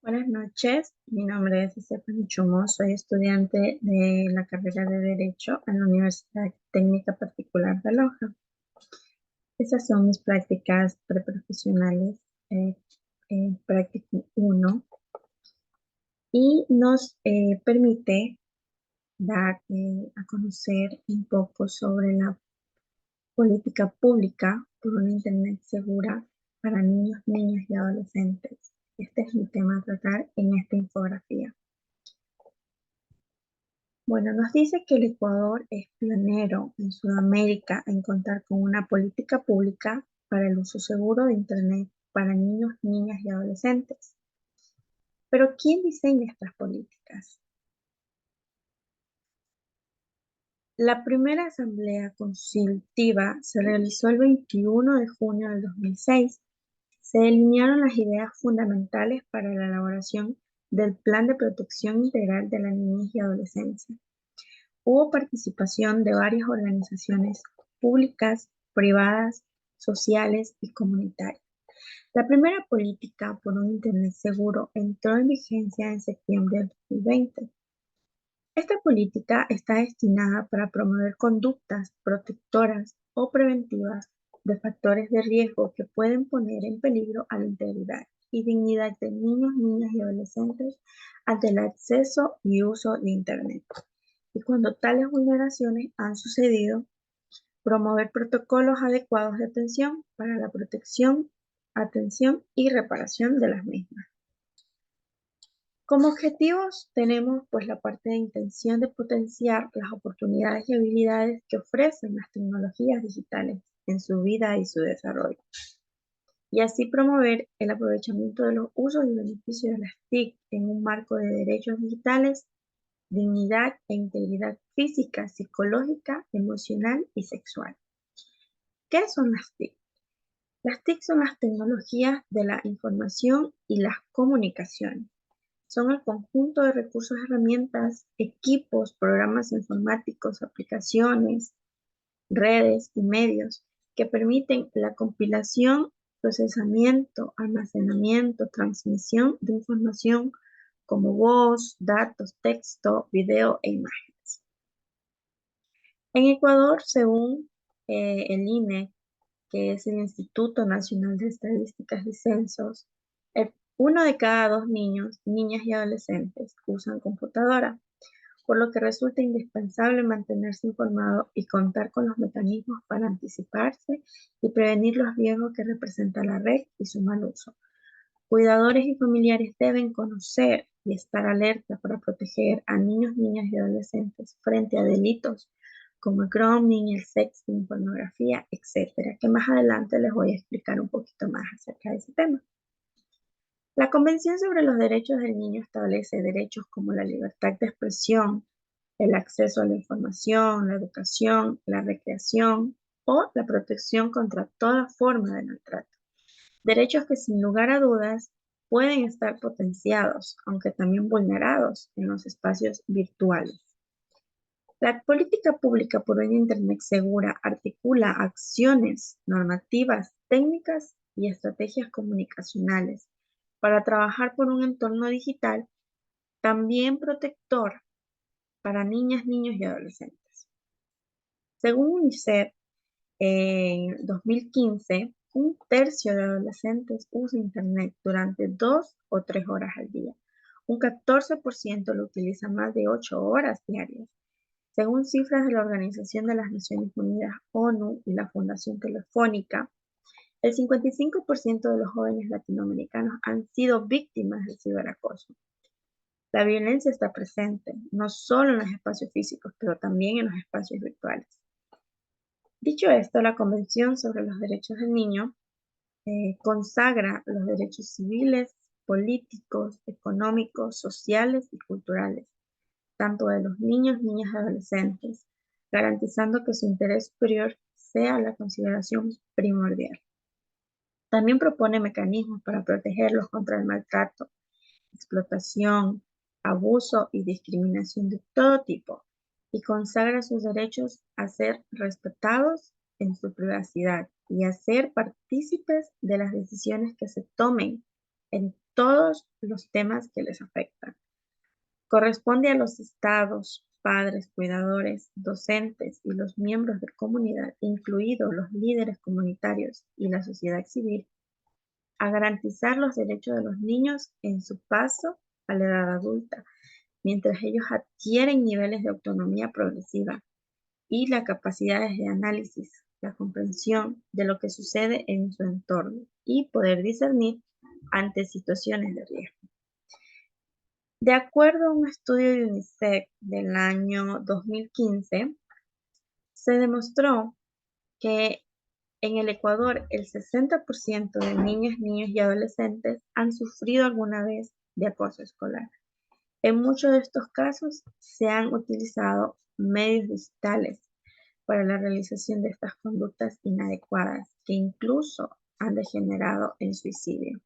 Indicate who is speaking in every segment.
Speaker 1: Buenas noches, mi nombre es Stephanie Chumo, soy estudiante de la carrera de Derecho en la Universidad Técnica Particular de Loja. Estas son mis prácticas preprofesionales, eh, práctica 1, y nos permite dar a conocer un poco sobre la política pública por una Internet segura para niños, niñas y adolescentes. Este es mi tema a tratar en esta infografía. Bueno, nos dice que el Ecuador es pionero en Sudamérica en contar con una política pública para el uso seguro de Internet para niños, niñas y adolescentes. Pero ¿quién diseña estas políticas? La primera asamblea consultiva se realizó el 21 de junio del 2006. Se delinearon las ideas fundamentales para la elaboración del Plan de Protección Integral de la Niñez y Adolescencia. Hubo participación de varias organizaciones públicas, privadas, sociales y comunitarias. La primera política por un Internet seguro entró en vigencia en septiembre del 2020. Esta política está destinada para promover conductas protectoras o preventivas de factores de riesgo que pueden poner en peligro a la integridad y dignidad de niños, niñas y adolescentes ante el acceso y uso de Internet. Y cuando tales vulneraciones han sucedido, promover protocolos adecuados de atención para la protección, atención y reparación de las mismas. Como objetivos tenemos pues la parte de intención de potenciar las oportunidades y habilidades que ofrecen las tecnologías digitales en su vida y su desarrollo, y así promover el aprovechamiento de los usos y beneficios de las TIC en un marco de derechos digitales, dignidad e integridad física, psicológica, emocional y sexual. ¿Qué son las TIC? Las TIC son las tecnologías de la información y las comunicaciones. Son el conjunto de recursos, herramientas, equipos, programas informáticos, aplicaciones, redes y medios que permiten la compilación, procesamiento, almacenamiento, transmisión de información como voz, datos, texto, video e imágenes. En Ecuador, según el INE, que es el Instituto Nacional de Estadísticas y Censos, uno de cada dos niños, niñas y adolescentes usan computadora, por lo que resulta indispensable mantenerse informado y contar con los mecanismos para anticiparse y prevenir los riesgos que representa la red y su mal uso. Cuidadores y familiares deben conocer y estar alerta para proteger a niños, niñas y adolescentes frente a delitos como el grooming, el sexting, pornografía, etcétera, que más adelante les voy a explicar un poquito más acerca de ese tema. La Convención sobre los Derechos del Niño establece derechos como la libertad de expresión, el acceso a la información, la educación, la recreación o la protección contra toda forma de maltrato. Derechos que sin lugar a dudas pueden estar potenciados, aunque también vulnerados en los espacios virtuales. La política pública por una Internet segura articula acciones normativas, técnicas y estrategias comunicacionales para trabajar por un entorno digital también protector para niñas, niños y adolescentes. Según UNICEF, en 2015, un tercio de adolescentes usa Internet durante 2 o 3 horas al día. Un 14% lo utiliza más de 8 horas diarias. Según cifras de la Organización de las Naciones Unidas, ONU y la Fundación Telefónica, el 55% de los jóvenes latinoamericanos han sido víctimas de ciberacoso. La violencia está presente, no solo en los espacios físicos, pero también en los espacios virtuales. Dicho esto, la Convención sobre los Derechos del Niño consagra los derechos civiles, políticos, económicos, sociales y culturales, tanto de los niños, niñas y adolescentes, garantizando que su interés superior sea la consideración primordial. También propone mecanismos para protegerlos contra el maltrato, explotación, abuso y discriminación de todo tipo, y consagra sus derechos a ser respetados en su privacidad y a ser partícipes de las decisiones que se tomen en todos los temas que les afectan. Corresponde a los estados, padres, cuidadores, docentes y los miembros de comunidad, incluidos los líderes comunitarios y la sociedad civil, a garantizar los derechos de los niños en su paso a la edad adulta, mientras ellos adquieren niveles de autonomía progresiva y las capacidades de análisis, la comprensión de lo que sucede en su entorno y poder discernir ante situaciones de riesgo. De acuerdo a un estudio de UNICEF del año 2015, se demostró que en el Ecuador el 60% de niñas, niños y adolescentes han sufrido alguna vez de acoso escolar. En muchos de estos casos se han utilizado medios digitales para la realización de estas conductas inadecuadas que incluso han degenerado en suicidio.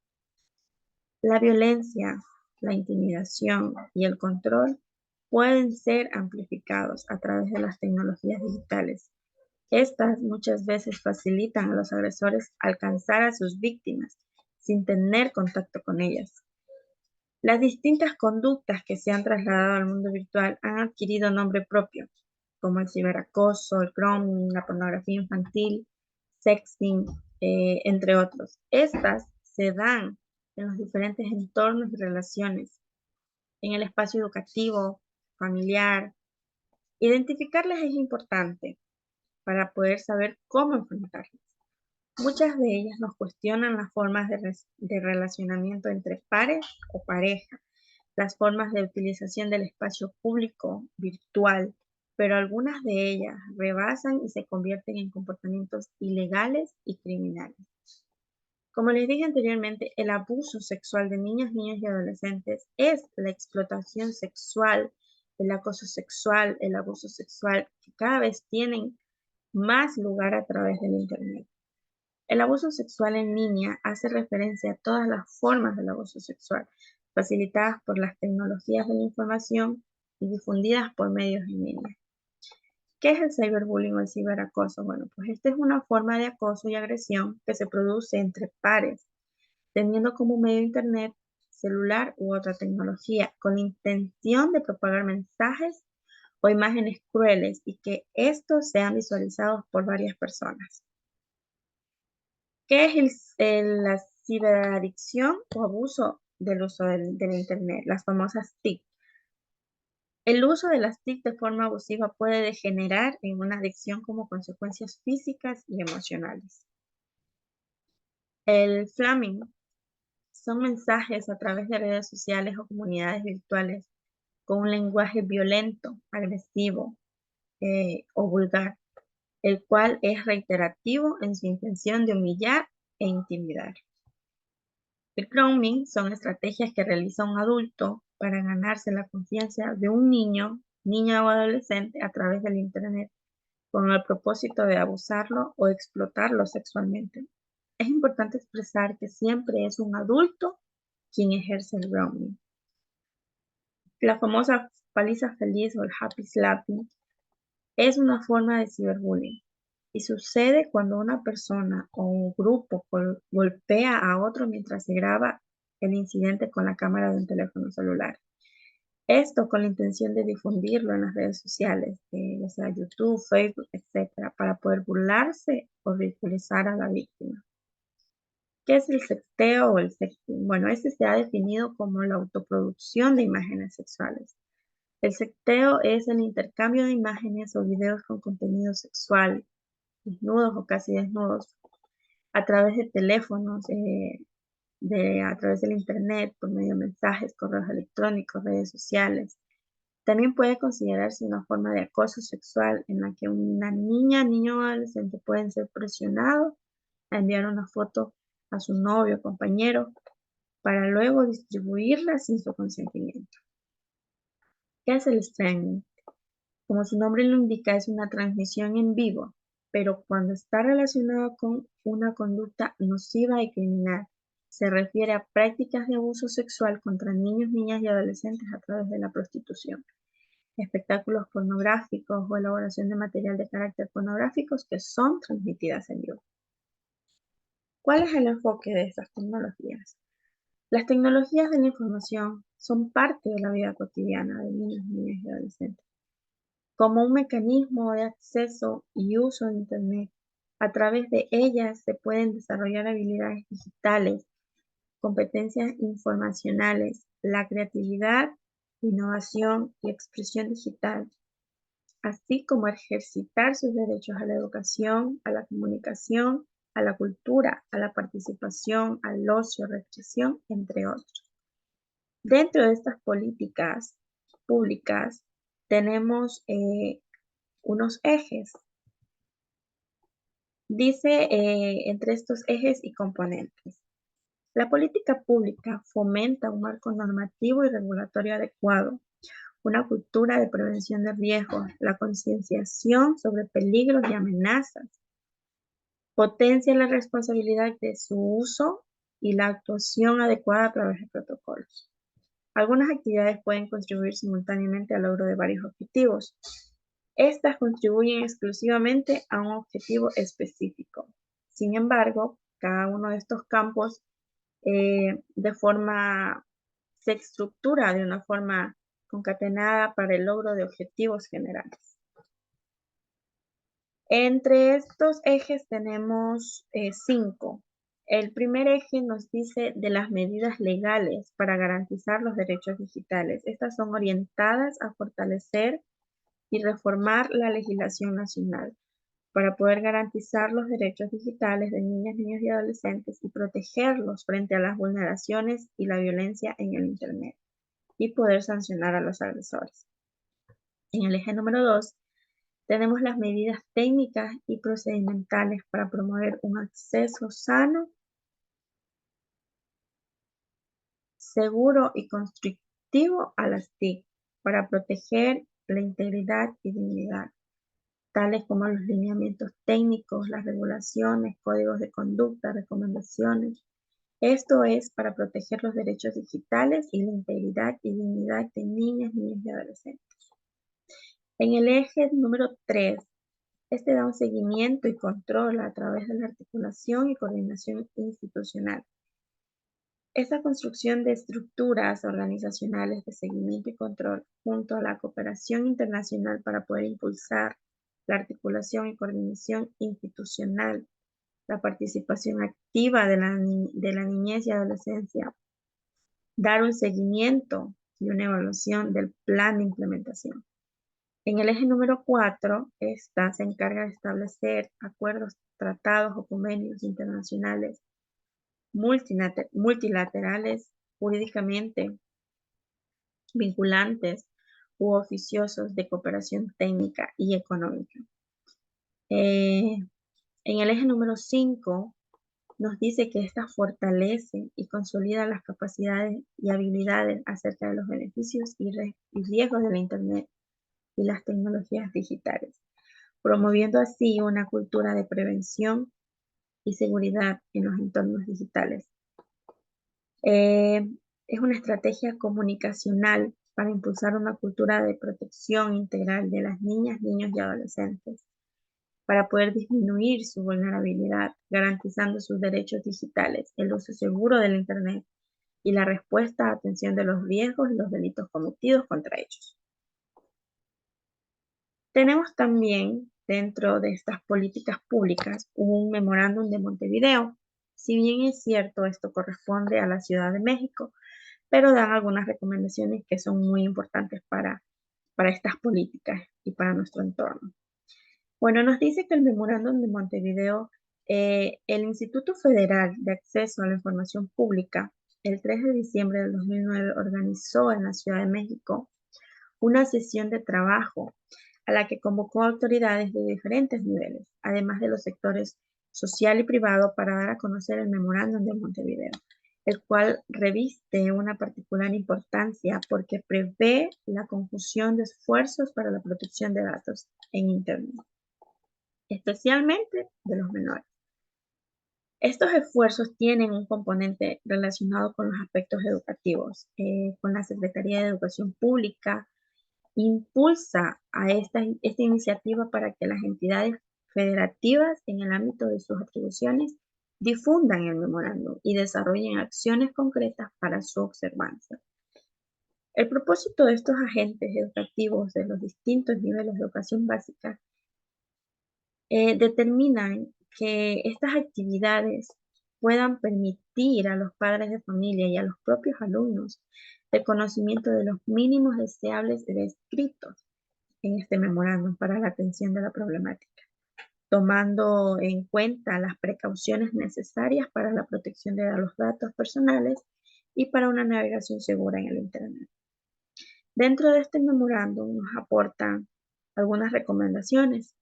Speaker 1: La violencia, la intimidación y el control pueden ser amplificados a través de las tecnologías digitales. Estas muchas veces facilitan a los agresores alcanzar a sus víctimas sin tener contacto con ellas. Las distintas conductas que se han trasladado al mundo virtual han adquirido nombre propio, como el ciberacoso, el grooming, la pornografía infantil, sexting, entre otros. Estas se dan en los diferentes entornos y relaciones, en el espacio educativo, familiar. Identificarlas es importante para poder saber cómo enfrentarlas. Muchas de ellas nos cuestionan las formas de relacionamiento entre pares o pareja, las formas de utilización del espacio público virtual, pero algunas de ellas rebasan y se convierten en comportamientos ilegales y criminales. Como les dije anteriormente, el abuso sexual de niños, niñas y adolescentes es la explotación sexual, el acoso sexual, el abuso sexual, que cada vez tienen más lugar a través del Internet. El abuso sexual en línea hace referencia a todas las formas del abuso sexual, facilitadas por las tecnologías de la información y difundidas por medios en línea. ¿Qué es el ciberbullying o el ciberacoso? Bueno, pues esta es una forma de acoso y agresión que se produce entre pares, teniendo como medio Internet, celular u otra tecnología, con la intención de propagar mensajes o imágenes crueles y que estos sean visualizados por varias personas. ¿Qué es la ciberadicción o abuso del uso del Internet? Las famosas TIC. El uso de las TIC de forma abusiva puede degenerar en una adicción como consecuencias físicas y emocionales. El flaming son mensajes a través de redes sociales o comunidades virtuales con un lenguaje violento, agresivo o vulgar, el cual es reiterativo en su intención de humillar e intimidar. El grooming son estrategias que realiza un adulto para ganarse la confianza de un niño, niña o adolescente a través del Internet, con el propósito de abusarlo o explotarlo sexualmente. Es importante expresar que siempre es un adulto quien ejerce el grooming. La famosa paliza feliz o el happy slapping es una forma de ciberbullying y sucede cuando una persona o un grupo golpea a otro mientras se graba el incidente con la cámara de un teléfono celular. Esto con la intención de difundirlo en las redes sociales, ya sea YouTube, Facebook, etcétera, para poder burlarse o ridiculizar a la víctima. ¿Qué es el sexteo o el sexting? Bueno, este se ha definido como la autoproducción de imágenes sexuales. El sexteo es el intercambio de imágenes o videos con contenido sexual, desnudos o casi desnudos, a través de teléfonos, a través del internet, por medio de mensajes, correos electrónicos, redes sociales. También puede considerarse una forma de acoso sexual en la que una niña, niño o adolescente pueden ser presionados a enviar una foto a su novio o compañero para luego distribuirla sin su consentimiento. ¿Qué es el streaming? Como su nombre lo indica, es una transmisión en vivo, pero cuando está relacionado con una conducta nociva y criminal, se refiere a prácticas de abuso sexual contra niños, niñas y adolescentes a través de la prostitución, espectáculos pornográficos o elaboración de material de carácter pornográficos que son transmitidas en vivo. ¿Cuál es el enfoque de estas tecnologías? Las tecnologías de la información son parte de la vida cotidiana de niños, niñas y adolescentes. Como un mecanismo de acceso y uso de Internet, a través de ellas se pueden desarrollar habilidades digitales, competencias informacionales, la creatividad, innovación y expresión digital, así como ejercitar sus derechos a la educación, a la comunicación, a la cultura, a la participación, al ocio, recreación, entre otros. Dentro de estas políticas públicas tenemos unos ejes. Dice entre estos ejes y componentes. La política pública fomenta un marco normativo y regulatorio adecuado, una cultura de prevención de riesgos, la concienciación sobre peligros y amenazas, potencia la responsabilidad de su uso y la actuación adecuada a través de protocolos. Algunas actividades pueden contribuir simultáneamente al logro de varios objetivos. Estas contribuyen exclusivamente a un objetivo específico. Sin embargo, cada uno de estos campos se estructura de una forma concatenada para el logro de objetivos generales. Entre estos ejes tenemos 5. El primer eje nos dice de las medidas legales para garantizar los derechos digitales. Estas son orientadas a fortalecer y reformar la legislación nacional para poder garantizar los derechos digitales de niñas, niños y adolescentes y protegerlos frente a las vulneraciones y la violencia en el Internet y poder sancionar a los agresores. En el eje número 2 tenemos las medidas técnicas y procedimentales para promover un acceso sano, seguro y constructivo a las TIC para proteger la integridad y dignidad, tales como los lineamientos técnicos, las regulaciones, códigos de conducta, recomendaciones. Esto es para proteger los derechos digitales y la integridad y dignidad de niñas, niños y adolescentes. En el eje número 3, este da un seguimiento y control a través de la articulación y coordinación institucional. Esta construcción de estructuras organizacionales de seguimiento y control junto a la cooperación internacional para poder impulsar la articulación y coordinación institucional, la participación activa de la niñez y adolescencia, dar un seguimiento y una evaluación del plan de implementación. En el eje número 4, esta se encarga de establecer acuerdos, tratados o convenios internacionales multilaterales, jurídicamente vinculantes u oficiosos de cooperación técnica y económica. En el eje número 5 nos dice que esta fortalece y consolida las capacidades y habilidades acerca de los beneficios y riesgos de la Internet y las tecnologías digitales, promoviendo así una cultura de prevención y seguridad en los entornos digitales. Es una estrategia comunicacional para impulsar una cultura de protección integral de las niñas, niños y adolescentes, para poder disminuir su vulnerabilidad, garantizando sus derechos digitales, el uso seguro del Internet y la respuesta a atención de los riesgos y los delitos cometidos contra ellos. Tenemos también dentro de estas políticas públicas un memorándum de Montevideo. Si bien es cierto, esto corresponde a la Ciudad de México, pero dan algunas recomendaciones que son muy importantes para estas políticas y para nuestro entorno. Bueno, nos dice que el memorándum de Montevideo, el Instituto Federal de Acceso a la Información Pública, el 3 de diciembre del 2009 organizó en la Ciudad de México una sesión de trabajo a la que convocó autoridades de diferentes niveles, además de los sectores social y privado, para dar a conocer el memorándum de Montevideo, el cual reviste una particular importancia porque prevé la conjunción de esfuerzos para la protección de datos en Internet, especialmente de los menores. Estos esfuerzos tienen un componente relacionado con los aspectos educativos, con la Secretaría de Educación Pública, impulsa a esta iniciativa para que las entidades federativas en el ámbito de sus atribuciones difundan el memorándum y desarrollen acciones concretas para su observancia. El propósito de estos agentes educativos de los distintos niveles de educación básica determinan que estas actividades puedan permitir a los padres de familia y a los propios alumnos el conocimiento de los mínimos deseables descritos en este memorándum para la atención de la problemática, tomando en cuenta las precauciones necesarias para la protección de los datos personales y para una navegación segura en el Internet. Dentro de este memorándum nos aportan algunas recomendaciones.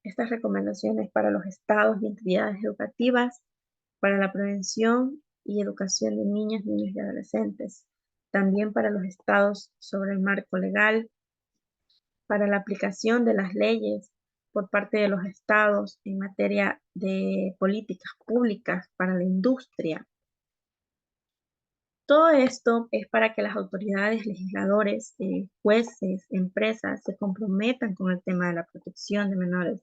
Speaker 1: Estas recomendaciones para los estados y entidades educativas, para la prevención y educación de niñas, niños y adolescentes, también para los estados sobre el marco legal, para la aplicación de las leyes por parte de los estados en materia de políticas públicas para la industria. Todo esto es para que las autoridades, legisladores, jueces, empresas se comprometan con el tema de la protección de menores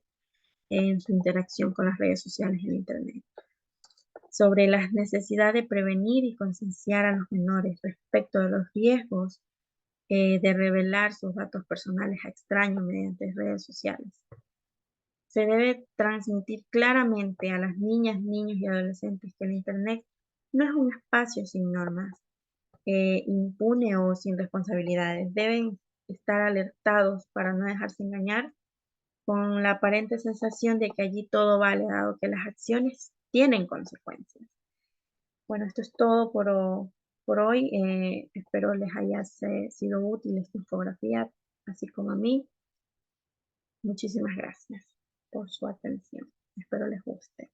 Speaker 1: en su interacción con las redes sociales y el Internet, sobre la necesidad de prevenir y concienciar a los menores respecto de los riesgos de revelar sus datos personales a extraños mediante redes sociales. Se debe transmitir claramente a las niñas, niños y adolescentes que el Internet no es un espacio sin normas, impune o sin responsabilidades. Deben estar alertados para no dejarse engañar con la aparente sensación de que allí todo vale, dado que las acciones tienen consecuencias. Bueno, esto es todo por hoy. Espero les haya sido útil esta infografía, así como a mí. Muchísimas gracias por su atención. Espero les guste.